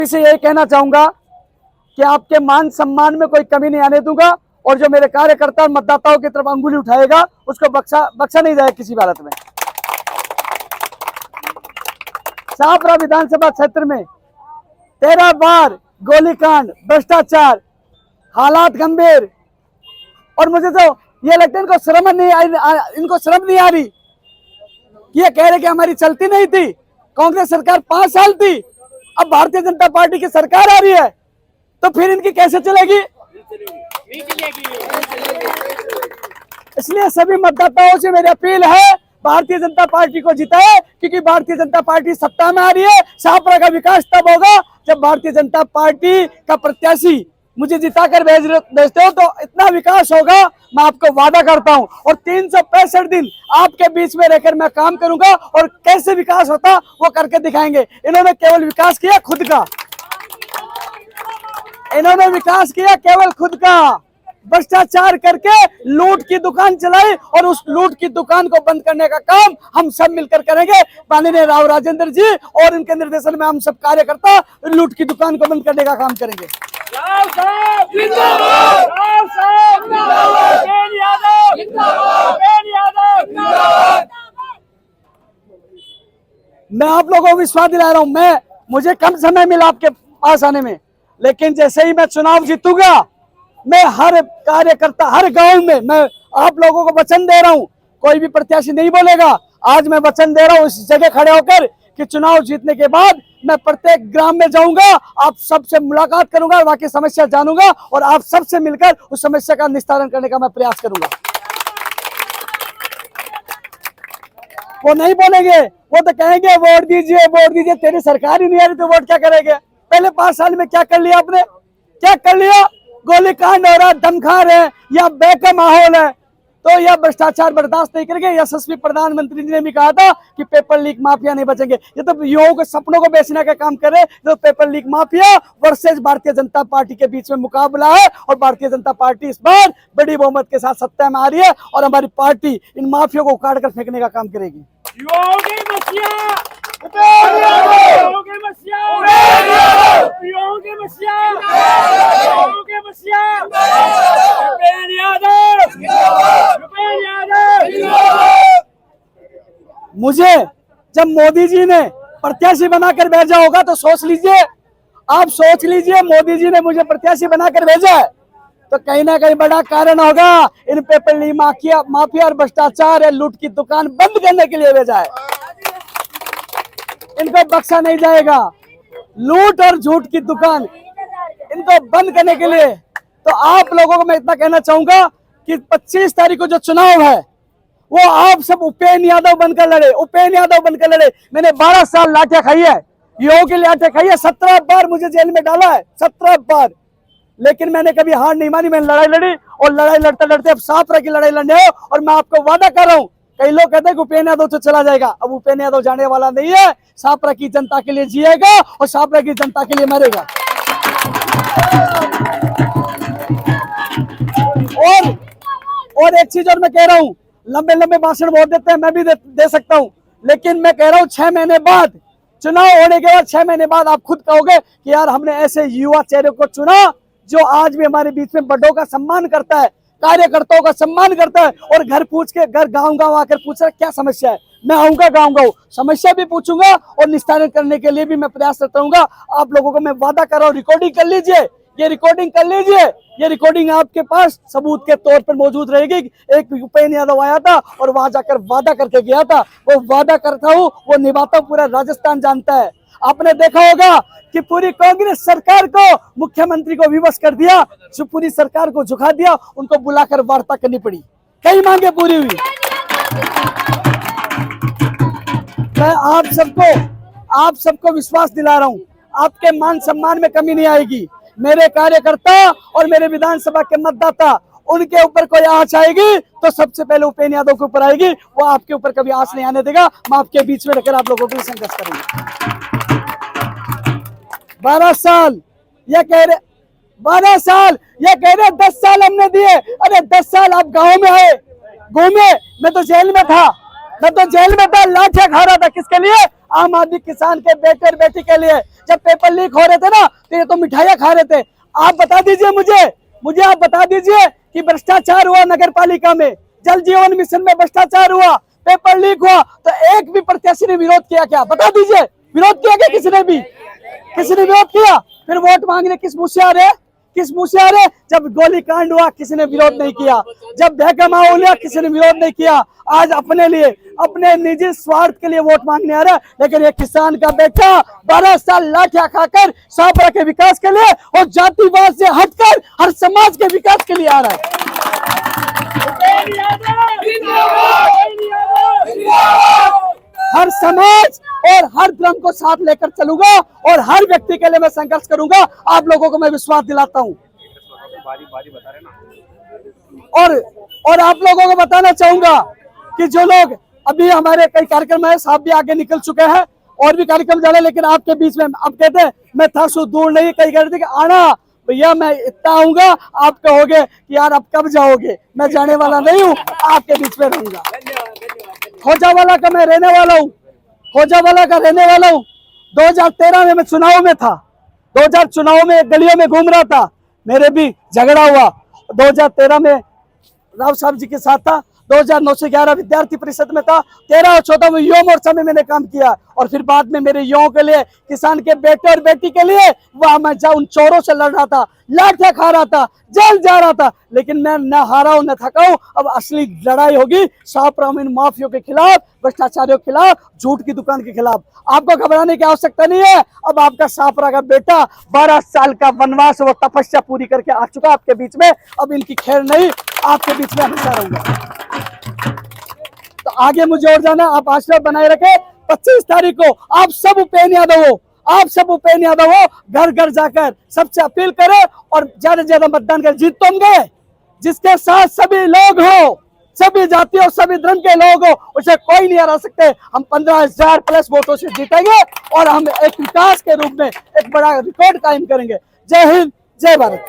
इसे यही कहना चाहूंगा कि आपके मान सम्मान में कोई कमी नहीं आने दूंगा और जो मेरे कार्यकर्ता और मतदाताओं की तरफ अंगुली उठाएगा उसको बख्शा नहीं जाएगा किसी भी हालत में। शाहपुरा विधानसभा क्षेत्र में 13 बार गोलीकांड, भ्रष्टाचार, हालात गंभीर, और मुझे तो ये लगता है इनको शर्म नहीं आ रही। ये कह रहे कि हमारी चलती नहीं थी, कांग्रेस सरकार 5 साल थी, अब भारतीय जनता पार्टी की सरकार आ रही है, तो फिर इनकी कैसे चलेगी? इसलिए सभी मतदाताओं से मेरी अपील है, भारतीय जनता पार्टी को जिताए, क्योंकि भारतीय जनता पार्टी सत्ता में आ रही है। शाहपुरा का विकास तब होगा जब भारतीय जनता पार्टी का प्रत्याशी मुझे जिताकर भेजते हो, तो इतना विकास होगा, मैं आपको वादा करता हूं। और 365 दिन आपके बीच में रहकर मैं काम करूंगा और कैसे विकास होता वो करके दिखाएंगे। इन्होंने केवल विकास किया खुद का, इन्होंने विकास किया केवल खुद का, भ्रष्टाचार करके लूट की दुकान चलाई और उस लूट की दुकान को बंद करने का काम हम सब मिलकर करेंगे। माननीय राव राजेंद्र जी और इनके निर्देशन में हम सब कार्यकर्ता लूट की दुकान को बंद करने का काम करेंगे। मैं आप लोगों को विश्वास दिला रहा हूं, मुझे कम समय मिला आपके पास आने में, लेकिन जैसे ही मैं चुनाव जीतूंगा, मैं हर कार्यकर्ता, हर गांव में मैं आप लोगों को वचन दे रहा हूं, कोई भी प्रत्याशी नहीं बोलेगा, आज मैं वचन दे रहा हूं इस जगह खड़े होकर कि चुनाव जीतने के बाद मैं प्रत्येक ग्राम में जाऊंगा, आप सबसे मुलाकात करूंगा, वहां की समस्या जानूंगा और आप सबसे मिलकर उस समस्या का निस्तारण करने का मैं प्रयास करूंगा। वो नहीं बोलेंगे, वो तो कहेंगे वोट दीजिए, तेरी सरकार ही नहीं आ रही तो वोट क्या करेंगे? पहले 5 साल में क्या कर लिया आपने? क्या कर लिया? गोलीकांड हो रहा, दमखा रहे, या बेका माहौल है, तो यह भ्रष्टाचार बर्दाश्त नहीं करेंगे। यशस्वी प्रधानमंत्री जी ने भी कहा था कि पेपर लीक माफिया नहीं बचेंगे। ये तो युवाओं के सपनों को बेचने का काम कर रहे, जो paper leak mafia versus Bharatiya Janata party के बीच में मुकाबला है, और भारतीय जनता पार्टी इस बार बड़ी बहुमत के साथ सत्ता में आ रही है और हमारी पार्टी इन माफियों को उखाड़ कर फेंकने का काम करेगी। मुझे जब मोदी जी ने प्रत्याशी बनाकर भेजा होगा तो सोच लीजिए, आप सोच लीजिए, मोदी जी ने मुझे प्रत्याशी बनाकर भेजा है तो कहीं ना कहीं बड़ा कारण होगा, इन पेपर लीक माफिया और भ्रष्टाचार है, लूट की दुकान बंद करने के लिए भेजा है। इनको बख्शा नहीं जाएगा, लूट और झूठ की दुकान इनको बंद करने के लिए। तो आप लोगों को मैं इतना कहना चाहूंगा कि 25 तारीख को जो चुनाव है वो आप सब उपेंद्र यादव बनकर लड़े, उपेंद्र यादव बनकर लड़े। मैंने 12 साल लाठियां खाई है, युवाओं की लाठियां खाई है, 17 बार मुझे जेल में डाला है, 17 बार, लेकिन मैंने कभी हार नहीं मानी। मैंने लड़ाई लड़ी और लड़ाई लड़ते लड़ते अब शाहपुरा की लड़ाई लड़ने हो। और मैं आपको वादा कर रहा हूँ, कई लोग कहते हैं कि उपेंद्र यादव तो चला जाएगा, अब उपेंद्र यादव जाने वाला नहीं है, शाहपुरा की जनता के लिए जिएगा और शाहपुरा की जनता के लिए मरेगा। और एक चीज और मैं कह रहा हूँ, लंबे लंबे भाषण बहुत देते हैं, मैं भी दे सकता हूँ, लेकिन मैं कह रहा हूँ 6 महीने बाद, चुनाव होने के बाद 6 महीने बाद आप खुद कहोगे कि यार हमने ऐसे युवा चेहरे को चुना जो आज भी हमारे बीच में बड़ों का सम्मान करता है, कार्यकर्ताओं का सम्मान करता है, और घर पूछ के गांव आकर पूछ रहा क्या समस्या है। मैं आऊंगा गांव, समस्या भी पूछूंगा और निस्तारण करने के लिए भी मैं प्रयास करता रहूंगा। आप लोगों को मैं वादा कर रहा हूँ, रिकॉर्डिंग कर लीजिए, ये रिकॉर्डिंग कर लीजिए, ये रिकॉर्डिंग आपके पास सबूत के तौर पर मौजूद रहेगी। एक उपेंद्र यादव आया था और वहां जाकर वादा करके गया था, वो वादा करता हूँ, वो निभाता हूँ, पूरा राजस्थान जानता है। आपने देखा होगा कि पूरी कांग्रेस सरकार को, मुख्यमंत्री को विवश कर दिया, जो पूरी सरकार को झुका दिया, उनको बुलाकर वार्ता करनी पड़ी, कई मांगे पूरी हुई। मैं आप सबको विश्वास दिला रहा हूँ, आपके मान सम्मान में कमी नहीं आएगी। मेरे कार्यकर्ता और मेरे विधानसभा के मतदाता, उनके ऊपर कोई आंच आएगी तो सबसे पहले उपेंद्र यादव के ऊपर आएगी, वो आपके ऊपर कभी आंच नहीं आने देगा। मैं आपके बीच में रहकर आप लोगों को संघर्ष करेंगे। 12 साल ये कह रहे, 12 साल ये कह रहे 10 साल हमने दिए। अरे 10 साल आप गाँव में आए, घूमे, मैं तो जेल में था, लाठियां खा रहा था, किसके लिए? आम आदमी किसान के बेटे और बेटी के लिए। जब पेपर लीक हो रहे थे ना तो ये तो मिठाइयाँ खा रहे थे। आप बता दीजिए मुझे आप बता दीजिए कि भ्रष्टाचार हुआ नगर पालिका में, जल जीवन मिशन में भ्रष्टाचार हुआ, पेपर लीक हुआ, तो एक भी प्रत्याशी ने विरोध किया क्या? बता दीजिए, विरोध किया क्या किसी ने भी? किसी ने विरोध किया? फिर वोट मांगने किस मुंह से आ रहे? किस मुंह से आ रहे? जब गोली कांड हुआ किसी ने विरोध नहीं किया, जब बहकामा हुआ किसी ने विरोध नहीं किया। आज अपने लिए, अपने निजी स्वार्थ के लिए वोट मांगने आ रहा है। लेकिन ये किसान का बेटा 12 साल लाठियां खाकर शाहपुरा के विकास के लिए और जातिवाद से हटकर हर समाज के विकास के लिए आ रहा है। हर समाज और हर धर्म को साथ लेकर चलूंगा और हर व्यक्ति के लिए मैं संघर्ष करूंगा। आप लोगों को मैं विश्वास दिलाता हूं। और आप लोगों को बताना चाहूंगा कि जो लोग अभी हमारे कई कार्यक्रम है, साहब भी आगे निकल चुके हैं और भी कार्यक्रम जाने, लेकिन आपके बीच में आप कहते हैं मैं था सो दूर नहीं, कई कहते कि आना भैया मैं इतना आऊंगा, आप कहोगे कि यार अब कब जाओगे। मैं जाने वाला नहीं हूँ, आपके बीच में रहूंगा। खोजावाला का मैं रहने वाला हूँ, खोजावाला का रहने वाला हूँ। 2013 में मैं चुनाव में था, 2000 चुनाव में गलियों में घूम रहा था, मेरे भी झगड़ा हुआ। 2013 में राव साहब जी के साथ था, 2009 से 11 विद्यार्थी परिषद में था, 13 और 14 में युवा मोर्चा में मैंने काम किया और फिर बाद में मेरे युवाओं के लिए, किसान के बेटे और बेटी के लिए वहां मैं उन चोरों से लड़ रहा था, लाठियां खा रहा था, जेल जा रहा था, लेकिन मैं न हारा हूं न थका हूं। अब असली लड़ाई होगी शाहपुरा में माफियों के खिलाफ, भ्रष्टाचारियों के खिलाफ, झूठ की दुकान के खिलाफ। आपको घबराने की आवश्यकता नहीं है। अब आपका शाहपुरा का बेटा 12 साल का वनवास वो तपस्या पूरी करके आ चुका आपके बीच में। अब इनकी खैर नहीं, आपके बीच में हमेशा रहूंगा। तो आगे मुझे और जाना, आप आशीर्वाद बनाए रखे। 25 तारीख को आप सब उपेंद्र यादव हो, आप सब उपेंद्र यादव हो, घर घर जाकर सबसे अपील करें और ज्यादा से ज्यादा मतदान कर जीत तो गए। जिसके साथ सभी लोग हो, सभी जातियों सभी धर्म के लोग हो, उसे कोई नहीं हरा सकते। हम 15,000 प्लस वोटों से जीतेंगे और हम एक विकास के रूप में एक बड़ा रिकॉर्ड कायम करेंगे। जय हिंद, जय भारत।